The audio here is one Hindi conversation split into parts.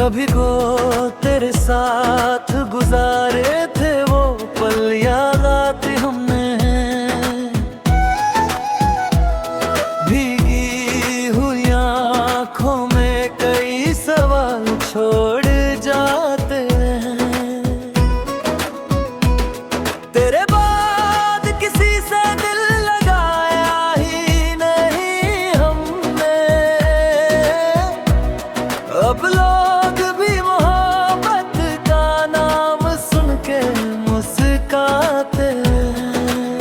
कभी को तेरे साथ गुजारे थे वो पल याद आते हमने। भीगी हुई आँखों में कई सवाल छोड़ जाते हैं। तेरे बाद किसी से दिल लगाया ही नहीं हमने। अब लोग भी मोहब्बत का नाम सुन के मुस्काते हैं।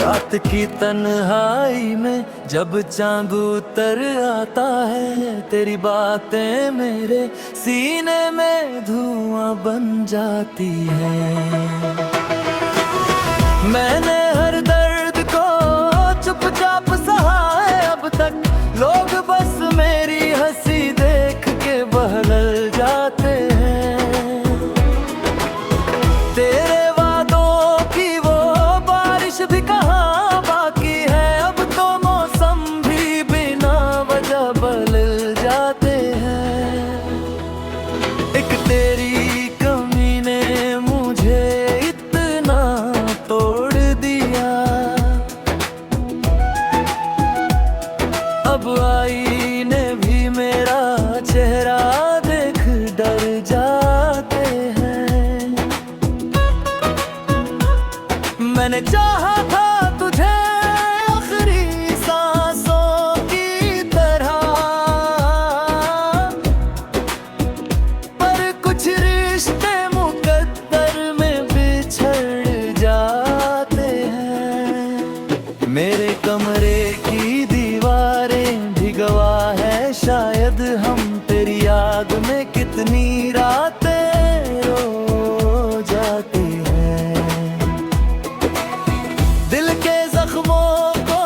रात की तन्हाई में जब चांद उतर आता है, तेरी बातें मेरे सीने में धुआं बन जाती हैं। मैंने हर दर्द को चुपचाप सहा है अब तक। लोग बस मेरी हंसी देख के बहल जाते हैं। तेरे वादों की वो बारिश भी कहाँ बाकी है। अब तो मौसम भी बिना वजह बदल जाते हैं। एक तेरी कमी ने मुझे इतना तोड़ दिया। अब आईने भी मेरा चेहरा देख डर जाते हैं। मैंने चाहा था तुझे आखिरी सांसों की तरह, पर कुछ रिश्ते मुकद्दर में बिछड़ जाते हैं। मेरे कमरे की दीवारें भी गवाह है, शायद हम तेरी याद में कितनी रातें रो जाते हैं। दिल के जख्मों को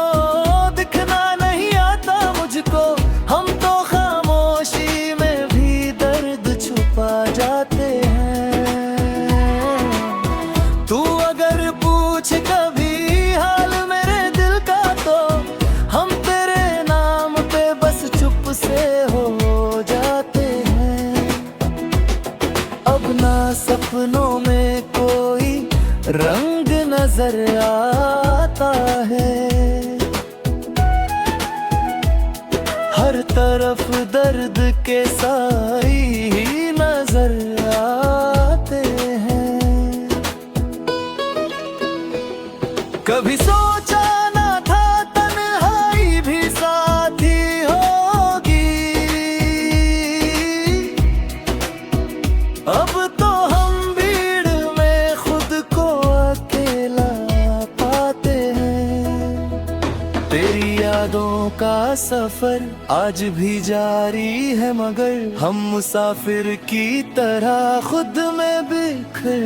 दिखना नहीं आता मुझको। हम तो खामोशी में भी दर्द छुपा जाते हैं। तू अगर पूछ कभी हाल मेरे दिल का, तो हम तेरे नाम पे बस चुप से हो जाते हैं। अब ना सपनों में कोई रंग नजर आता है। हर तरफ दर्द के साई ही नजर आते हैं। कभी सोचा ना था तन्हाई भी साथी होगी। अब तो हम भीड़ में खुद को अकेला पाते हैं। तेरी यादों का सफर आज भी जारी है, मगर हम मुसाफिर की तरह खुद में बिखर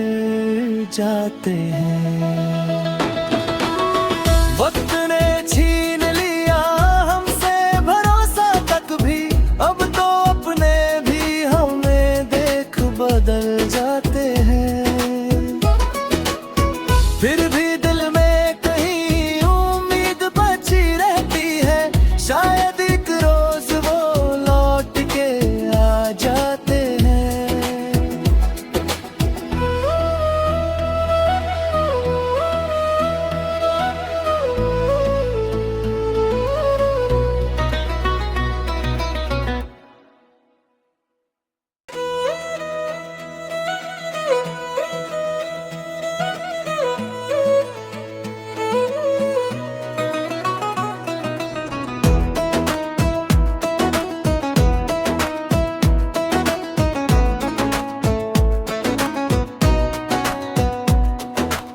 जाते हैं। वक्त ने छीन लिया हमसे भरोसा तक भी। अब तो अपने भी हमें देख बदल जाते हैं। फिर भी दिल में कहीं उम्मीद बची रहती है। शायद एक रोज वो लौट के आ जाते हैं।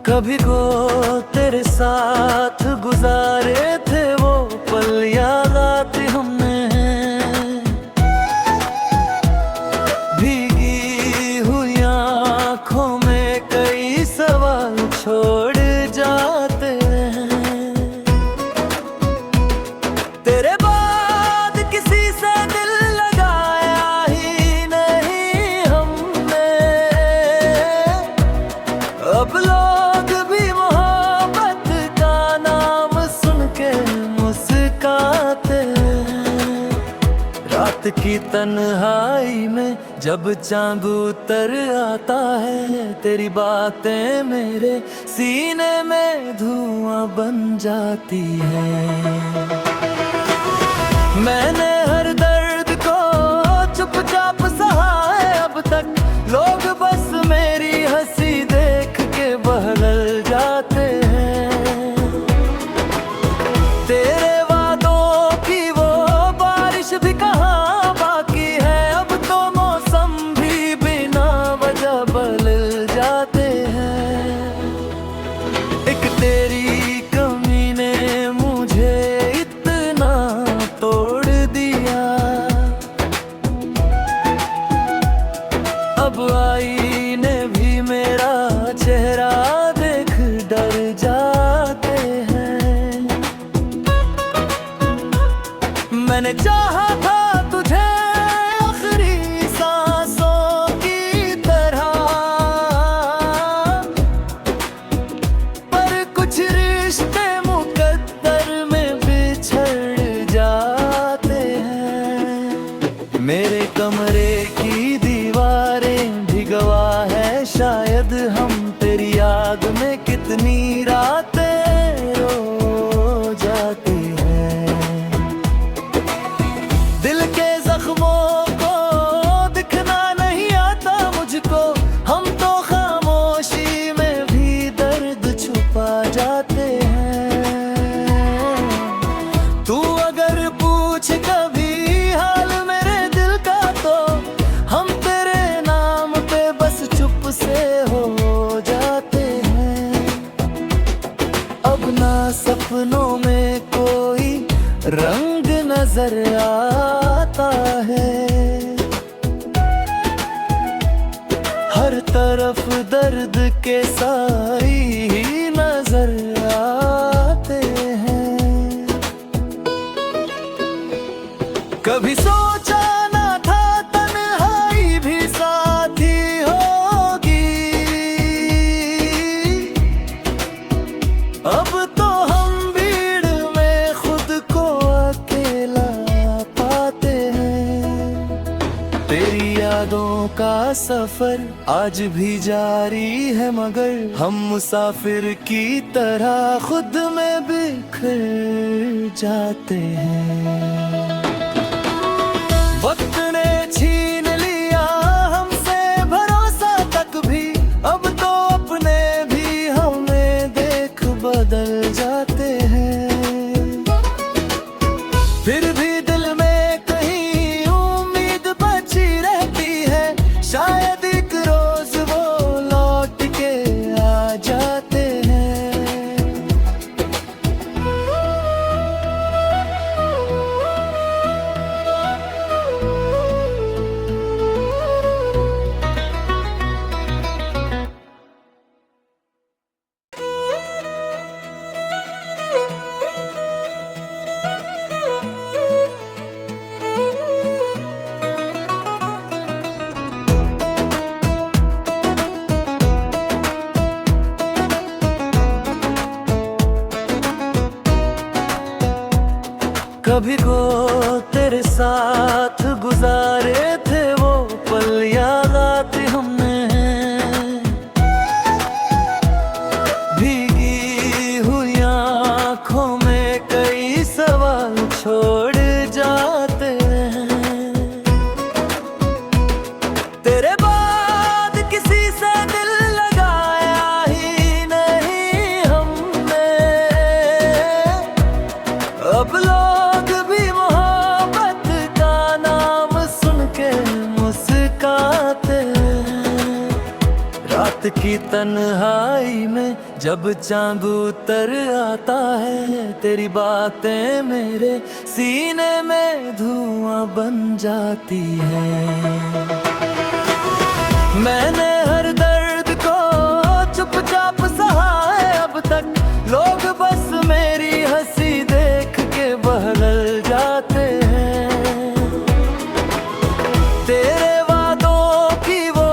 कभी को तेरे साथ गुजारे थे वो पल याद आते हमने। भीगी हुई आँखों में कई सवाल छोड़ जाते हैं। तेरे बाद किसी से दिल लगाया ही नहीं हमने। अब लोग भी मोहब्बत का नाम सुन के मुस्काते हैं। रात रात की तन्हाई में जब चांद उतर आता है, तेरी बातें मेरे सीने में धुआं बन जाती है। मैंने हर दर्द को चुपचाप सहा है अब तक, लोग बस मेरी हंसी देख के बहल जाते हैं। तेरे वादों की वो बारिश भी कहाँ बाकी है, अब तो मौसम भी बिना वजह बदल जाते हैं। एक तेरी कमी ने मुझे इतना तोड़ दिया, अब आईने भी मेरा चेहरा देख डर जाते हैं। मैंने चाहा था तुझे आखिरी सांसों की तरह, पर कुछ रिश्ते मुकद्दर में बिछड़ जाते हैं। मेरे कमरे की दीवारें भी गवाह है, शायद हम तेरी याद में कितनी रातें रो जाते हैं। दिल के जख्मों को दिखना नहीं आता मुझको, हम तो खामोशी में भी दर्द छुपा जाते हैं। तू अगर पूछ कभी हाल मेरे दिल का, तो हम तेरे नाम पे बस चुप से हो जाते हैं। अब ना सपनों में कोई रंग नजर आता है, हर तरफ दर्द के साई ही नजर आते हैं। कभी सोचा ना था तन्हाई भी साथी होगी, अब तो हम भीड़ में खुद को अकेला पाते हैं। तेरी यादों का सफर आज भी जारी है, मगर हम मुसाफिर की तरह खुद में बिखर जाते हैं। वक्त ने छीन लिया हमसे भरोसा तक भी, अब तो अपने भी हमें देख बदल जाते हैं। फिर भी दिल में कहीं उम्मीद बची रहती है, शायद एक रोज वो लौट के आ जाते हैं। कभी को तेरे साथ गुजारे थे वो पल याद आते हमने, भीगी हुई आँखों में कई सवाल छोड़ जाते हैं। तेरे बाद किसी से दिल लगाया ही नहीं हमने, अब लोग भी मोहब्बत का नाम सुन के मुस्काते हैं। रात की तन्हाई में जब चांद उतर आता है, तेरी बातें मेरे सीने में धुआं बन जाती है। मैंने हर दर्द को चुपचाप सहा है अब तक, लोग बस मेरी हंसी देख के बहल जाते हैं। तेरे वादों की वो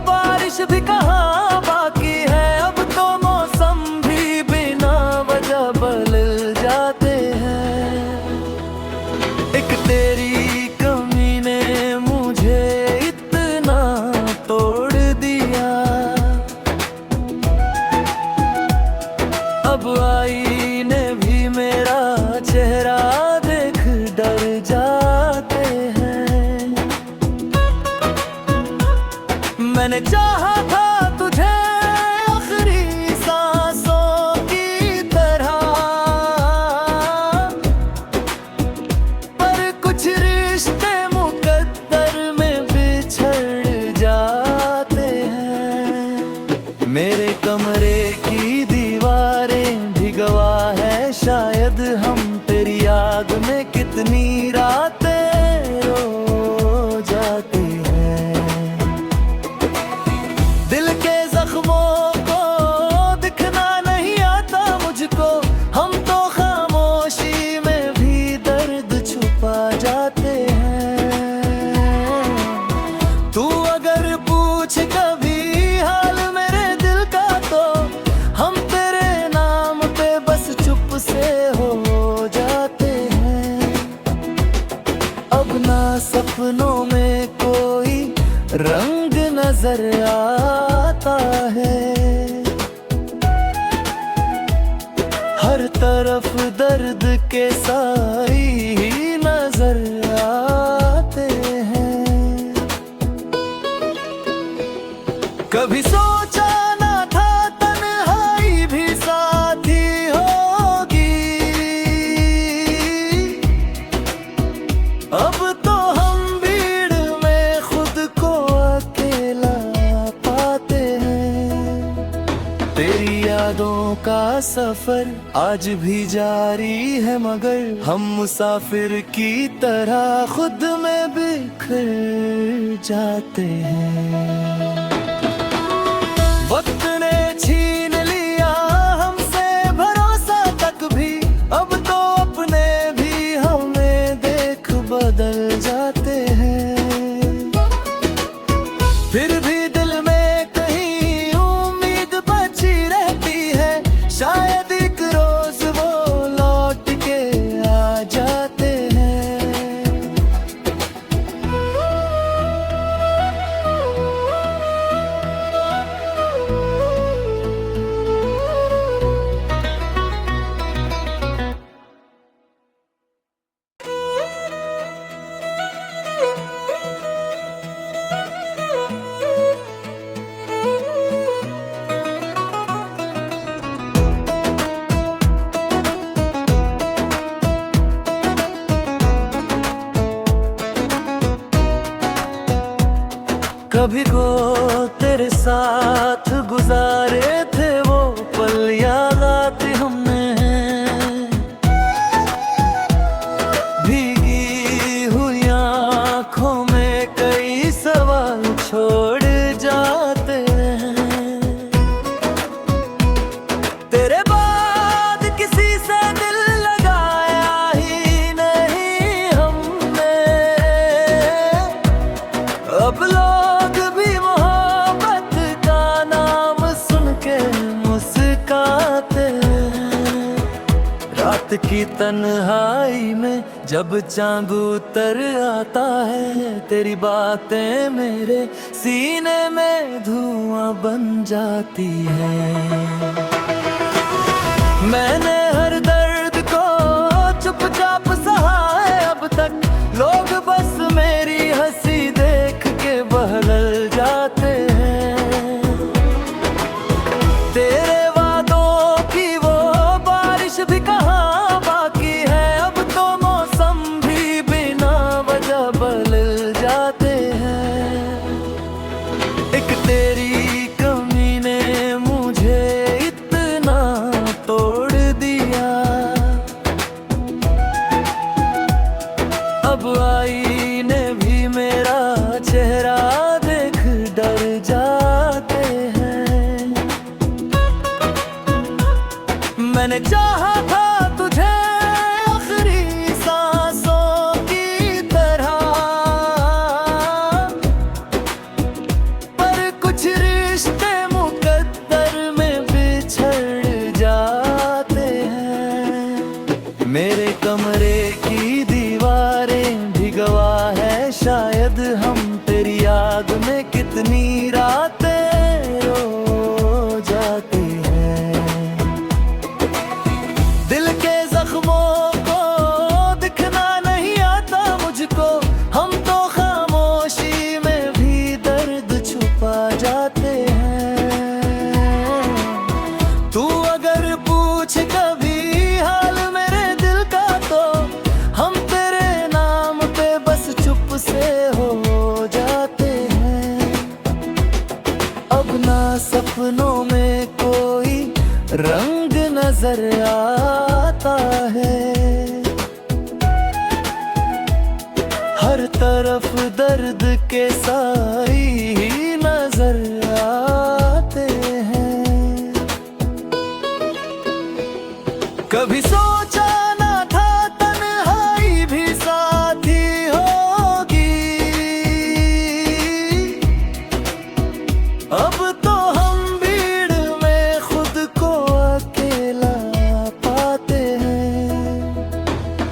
बारिश भी कहाँ बाकी है, अब तो मौसम भी बिना वजह बदल जाते हैं। एक तेरी कमी ने कितनी रातें रो जाती हैं। दिल के जख्मों को दिखना नहीं आता मुझको, हम तो खामोशी में भी दर्द छुपा जाते हैं। तू अगर पूछ कभी हाल मेरे दिल का तो हम तेरे नाम पे बस चुप से हो जाते हैं। अब ना सपनों में कोई रंग नजर आता है, हर तरफ दर्द के साई ही नजर आते हैं। कभी सोचा ना था तन्हाई भी साथी होगी, अब तो हम भीड़ में खुद को अकेला पाते हैं। तेरी यादों का सफर आज भी जारी है, मगर हम मुसाफिर की तरह खुद में बिखर जाते हैं। वक्त ने छीन लिया हमसे भरोसा तक भी, अब तो अपने भी हमें देख बदल जाते हैं। फिर भी दिल में कहीं उम्मीद बची रहती है, शायद एक रोज वो लौट के आ जाते हैं। कभी को तेरे साथ गुजारे थे वो पल याद आते हमने, भीगी हुई आँखों में कई सवाल छोड़ जाते हैं। तेरे बाद किसी से दिल लगाया ही नहीं हमने, अब लोग भी मोहब्बत का नाम सुन के मुस्काते हैं। रात की तन्हाई में जब चांद उतर आता है, तेरी बातें मेरे सीने में धुआं बन जाती हैं। मैंने हर दर्द को चुपचाप सहा है अब तक, लोग बस मेरी हंसी देख के बहल जाते हैं। तेरे वादों की वो बारिश भी कहाँ बाकी है, अब तो मौसम भी बिना वजह बदल जाते हैं। एक तेरी कमी ने मुझे इतना तोड़ दिया, अब आईने भी मेरा चेहरा देख डर जाते हैं। मैंने चाहा था तुझे आखिरी सांसों की तरह, पर कुछ रिश्ते मुकद्दर में बिछड़ जाते हैं। मेरे कमरे की दीवारें भी गवाह है, शायद हम तेरी याद में कितनी रातें रो जाते हैं। दिल के जख्मों को दिखना नहीं आता मुझको, हम तो खामोशी में भी दर्द छुपा जाते हैं। तू अगर पूछ कभी हाल मेरे दिल का तो हम तेरे नाम पे बस चुप से हो जाते हैं। अब ना सपनों में कोई रंग नजर आता है, हर तरफ दर्द के साई ही नजर आते हैं। कभी सोचा ना था तन्हाई भी साथी होगी, अब तो हम भीड़ में खुद को अकेला पाते हैं।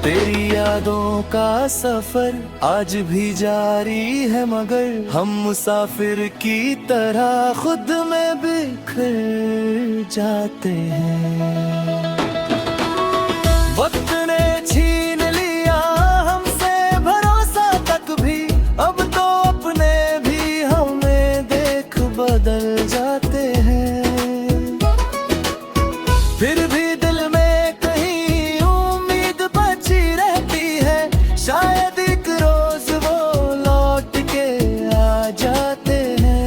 तेरी यादों का सफर आज भी जारी है, मगर हम मुसाफिर की तरह खुद में बिखर जाते हैं। वक्त ने छीन लिया हमसे भरोसा तक भी, अब तो अपने भी हमें देख बदल जाते हैं। फिर भी दिल में कहीं उम्मीद बची रहती है, शायद एक रोज वो लौट के आ जाते हैं।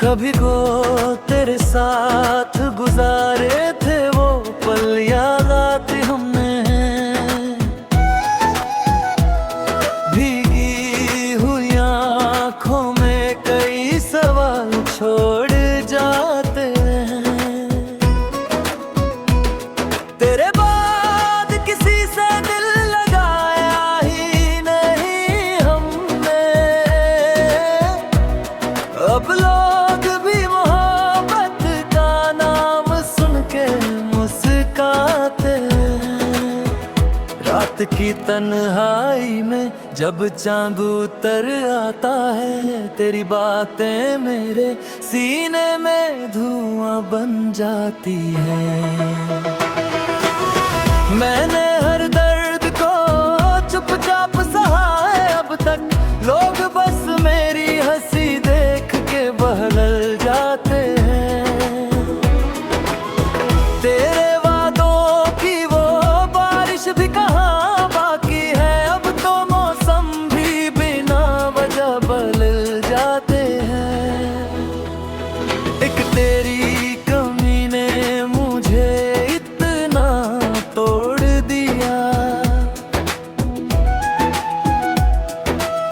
कभी को तेरे साथ गुजारे थे वो पल याद आते हमने, भीगी हुई आँखों में कई सवाल छोड़ जाते हैं। तेरे बाद किसी से दिल लगाया ही नहीं हमने, अब लोग भी मोहब्बत का नाम सुन के मुस्काते हैं। रात की तन्हाई में जब चांद उतर आता है, तेरी बातें मेरे सीने में धुआं बन जाती है। मैंने हर दर्द को चुपचाप सहा है अब तक, लोग बस मेरी हंसी देख के बहल जाते हैं। तेरे वादों की वो बारिश भी कहाँ बाकी है, अब तो मौसम भी बिना वजह बदल जाते हैं। एक तेरी कमी ने मुझे इतना तोड़ दिया,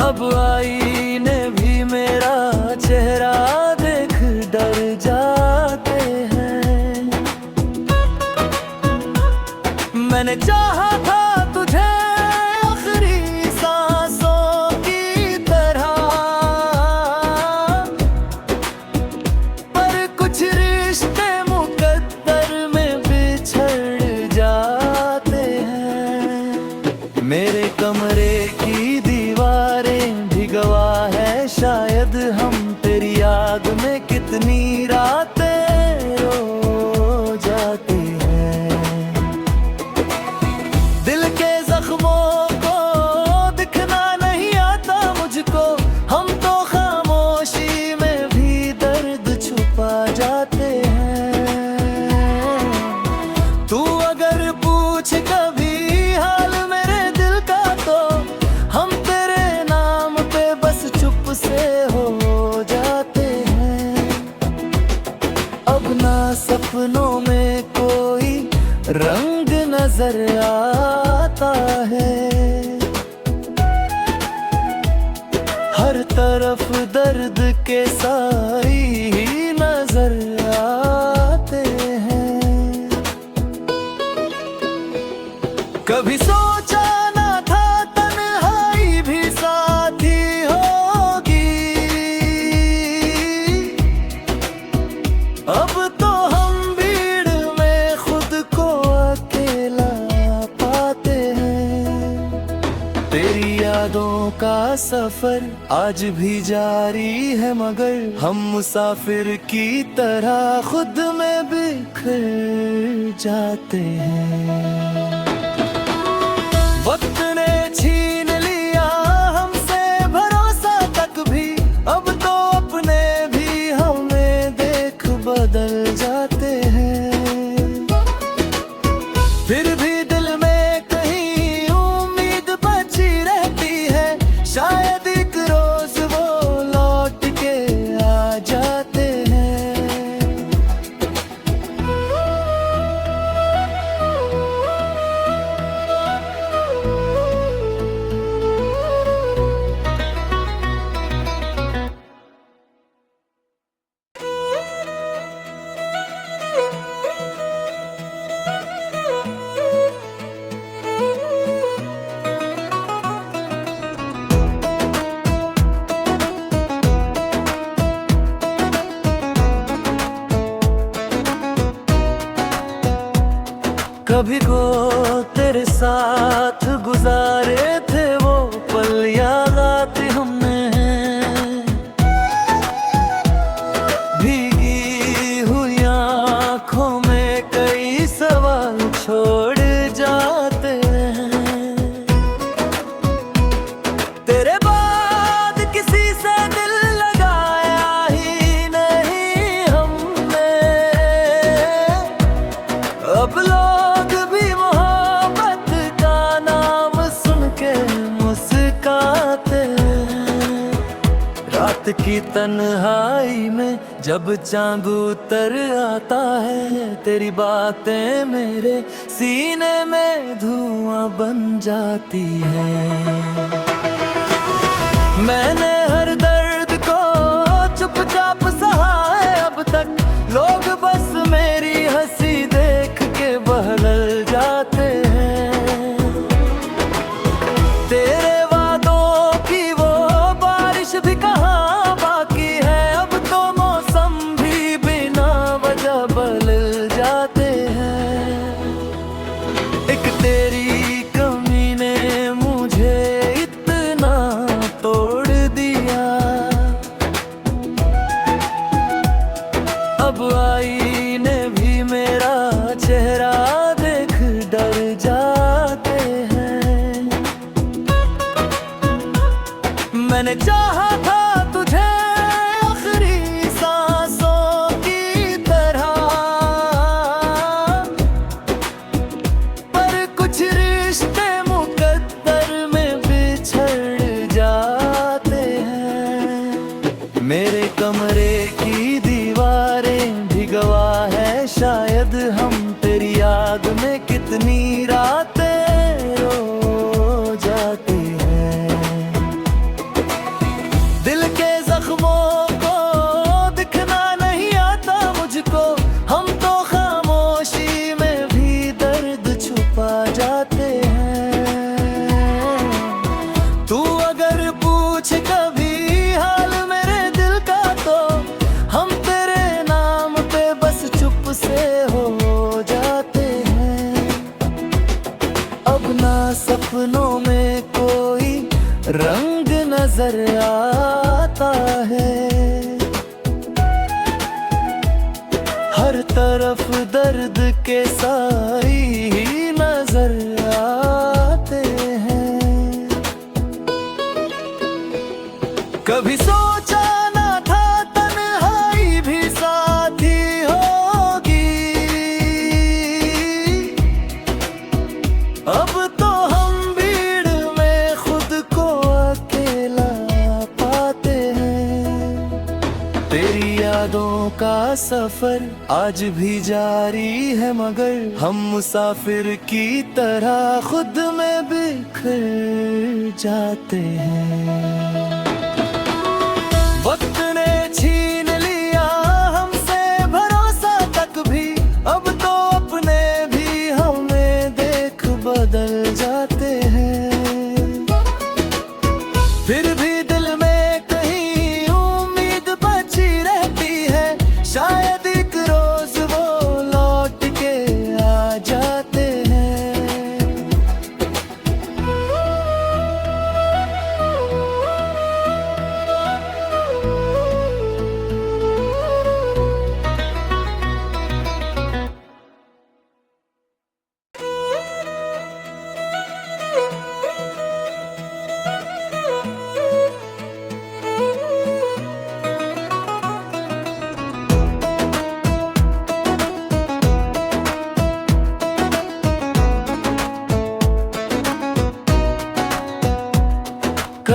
अब आईने भी मेरा चेहरा देख डर जाते हैं। मैंने चाहा था तुझे आखिरी सांसों की तरह, पर कुछ रिश्ते मुकद्दर में बिछड़ जाते हैं। मेरे कमरे की दीवारें भी गवाह है, शायद हम तेरी याद में कितनी रातें रो जाते हैं। दिल के जख्मों को दिखना नहीं आता मुझको, हम तो खामोशी में भी दर्द छुपा जाते हैं। तू अगर पूछ कभी हाल मेरे दिल का, तो हम तेरे नाम पे बस चुप से हो जाते हैं। अब ना सपनों में कोई रंग नजर आता है, हर तरफ दर्द के साई ही नजर आते हैं। कभी सोचा ना था तन्हाई भी साथी होगी, अब तो हम भीड़ में खुद को अकेला पाते हैं। तेरी यादों का सफर आज भी जारी है, मगर हम मुसाफिर की तरह खुद में बिखर जाते हैं। फिर भी दिल में कहीं उम्मीद बची रहती है, शायद एक रोज वो लौट के आ जाते हैं। कभी को तेरे साथ गुजारे थे वो पल याद आते हमने, भीगी हुई आँखों में कई सवाल छोड़ जाते हैं। तेरे बाद किसी से दिल लगाया ही नहीं हमने, अब लोग भी मोहब्बत का नाम सुन के मुस्काते हैं। रात की तन्हाई में जब चांद उतर आता है, तेरी बातें मेरे सीने में धुआं बन जाती है। मैंने हर दर्द को चुपचाप सहा है अब तक, लोग बस मेरी हंसी देख के बहल जाते हैं। तेरे वादों की वो बारिश भी कहाँ बाकी है, अब तो मौसम भी बिना वजह बदल जाते हैं। एक तेरी कमी ने मुझे इतना तोड़ दिया, अब आईने भी मेरा चेहरा देख डर जाते हैं। मैंने चाहा था तुझे आखिरी सांसों की तरह, पर कुछ रिश्ते मुकद्दर में बिछड़ जाते हैं। मेरे कमरे की दीवारें भी गवाह है, शायद हम तेरी याद में कितनी रातें रो जाते हैं। दिल के जख्मों को दिखना नहीं आता मुझको, हम तो खामोशी में भी दर्द छुपा जाते हैं। तू अगर पूछ कभी हाल मेरे दिल का, तो हम तेरे नाम पे बस चुप से हो जाते हैं। अब ना सपनों में कोई रंग नजर आता है, हर तरफ दर्द के साई ही नजर आते हैं। कभी सोचा ना था तन्हाई भी साथी होगी, अब तो हम भीड़ में खुद को अकेला पाते हैं। तेरी यादों का सफर आज भी जारी है, मगर हम मुसाफिर की तरह खुद में बिखर जाते हैं। वक्त ने छीन लिया हमसे भरोसा तक भी, अब तो अपने भी हमें देख बदल जाते हैं। फिर भी दिल में कहीं उम्मीद बची रहती है, शायद एक रोज वो लौट के आ जाते हैं।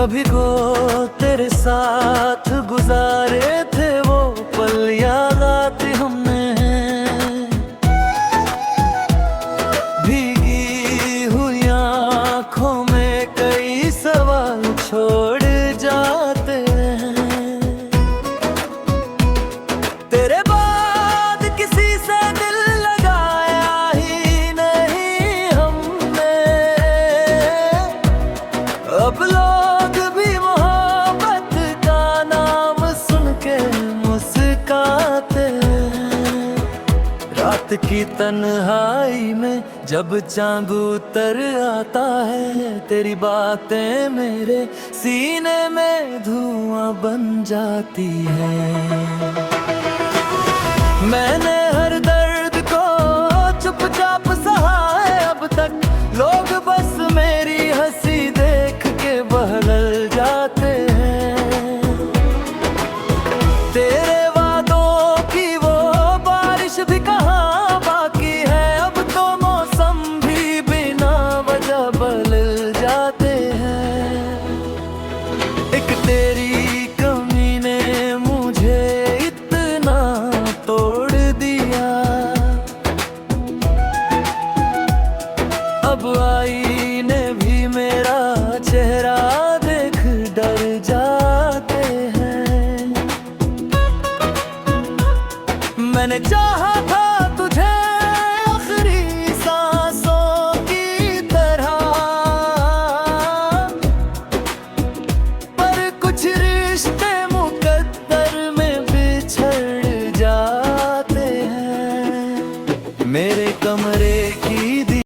कभी को तेरे साथ गुजारे थे वो पल याद आते हमने। भीगी हुई आँखों में कई सवाल छोड़ जाते हैं। तेरे बाद किसी से दिल लगाया ही नहीं हमने। अब लोग भी मोहब्बत का नाम सुन के मुस्काते हैं। रात की तन्हाई में जब चांद उतर आता है, तेरी बातें मेरे सीने में धुआं बन जाती है। मैंने हर दर्द को चुपचाप सहा है अब तक, लोग बस मेरी हंसी देख के बहल जाते हैं। तेरे वादों की वो बारिश भी कहाँ बाकी है, अब तो मौसम भी बिना वजह बदल जाते हैं। एक तेरी कमी ने मुझे इतना तोड़ दिया, अब आईने भी मेरा चेहरा देख डर जाते हैं। मैंने चाहा था तुझे आखिरी सांसों की तरह, पर कुछ रिश्ते मुकद्दर में बिछड़ जाते हैं। मेरे कमरे